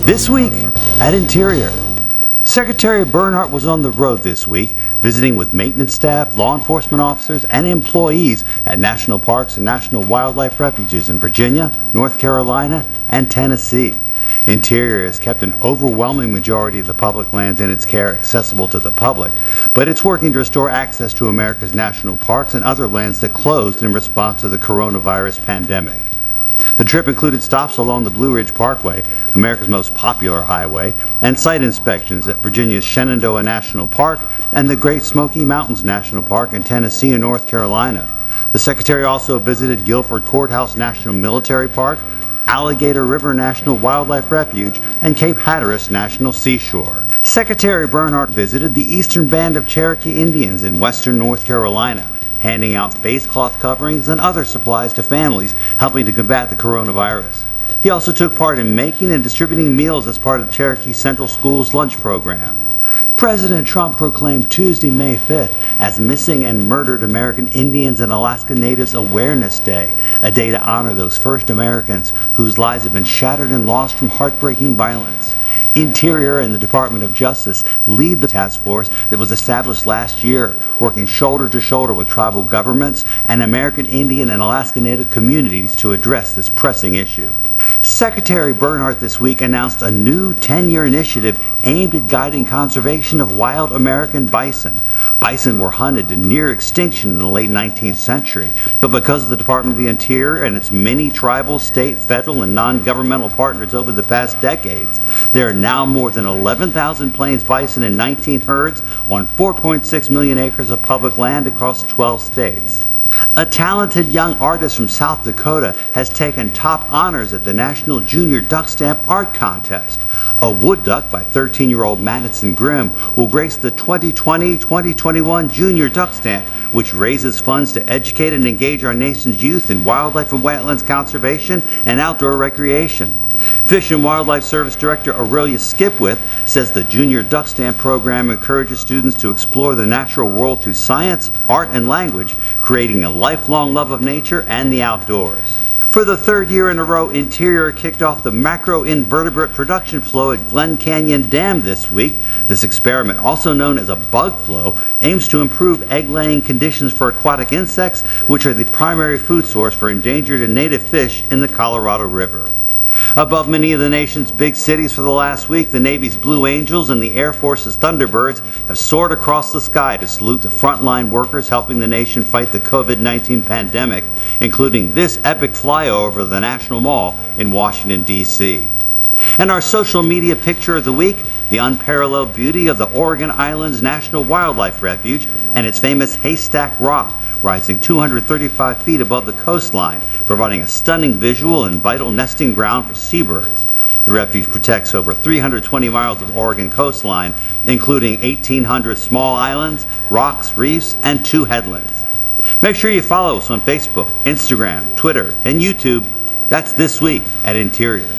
This week at Interior. Secretary Bernhardt was on the road this week, visiting with maintenance staff, law enforcement officers, and employees at national parks and national wildlife refuges in Virginia, North Carolina, and Tennessee. Interior has kept an overwhelming majority of the public lands in its care accessible to the public, but it's working to restore access to America's national parks and other lands that closed in response to the coronavirus pandemic. The trip included stops along the Blue Ridge Parkway, America's most popular highway, and site inspections at Virginia's Shenandoah National Park and the Great Smoky Mountains National Park in Tennessee and North Carolina. The Secretary also visited Guilford Courthouse National Military Park, Alligator River National Wildlife Refuge, and Cape Hatteras National Seashore. Secretary Bernhardt visited the Eastern Band of Cherokee Indians in western North Carolina, handing out face cloth coverings and other supplies to families helping to combat the coronavirus. He also took part in making and distributing meals as part of Cherokee Central School's lunch program. President Trump proclaimed Tuesday, May 5th as Missing and Murdered American Indians and Alaska Natives Awareness Day, a day to honor those first Americans whose lives have been shattered and lost from heartbreaking violence. Interior and the Department of Justice lead the task force that was established last year, working shoulder to shoulder with tribal governments and American Indian and Alaska Native communities to address this pressing issue. Secretary Bernhardt this week announced a new 10-year initiative aimed at guiding conservation of wild American bison. Bison were hunted to near extinction in the late 19th century, but because of the Department of the Interior and its many tribal, state, federal, and non-governmental partners over the past decades, there are now more than 11,000 Plains bison in 19 herds on 4.6 million acres of public land across 12 states. A talented young artist from South Dakota has taken top honors at the National Junior Duck Stamp Art Contest. A wood duck by 13-year-old Madison Grimm will grace the 2020-2021 Junior Duck Stamp, which raises funds to educate and engage our nation's youth in wildlife and wetlands conservation and outdoor recreation. Fish and Wildlife Service Director Aurelia Skipwith says the Junior Duck Stamp program encourages students to explore the natural world through science, art, and language, creating a lifelong love of nature and the outdoors. For the third year in a row, Interior kicked off the macroinvertebrate production flow at Glen Canyon Dam this week. This experiment, also known as a bug flow, aims to improve egg-laying conditions for aquatic insects, which are the primary food source for endangered and native fish in the Colorado River. Above many of the nation's big cities for the last week, the Navy's Blue Angels and the Air Force's Thunderbirds have soared across the sky to salute the frontline workers helping the nation fight the COVID-19 pandemic, including this epic flyover of the National Mall in Washington, D.C. And our social media picture of the week, the unparalleled beauty of the Oregon Islands National Wildlife Refuge and its famous Haystack Rock, rising 235 feet above the coastline, providing a stunning visual and vital nesting ground for seabirds. The refuge protects over 320 miles of Oregon coastline, including 1,800 small islands, rocks, reefs, and 2 headlands. Make sure you follow us on Facebook, Instagram, Twitter, and YouTube. That's This Week at Interior.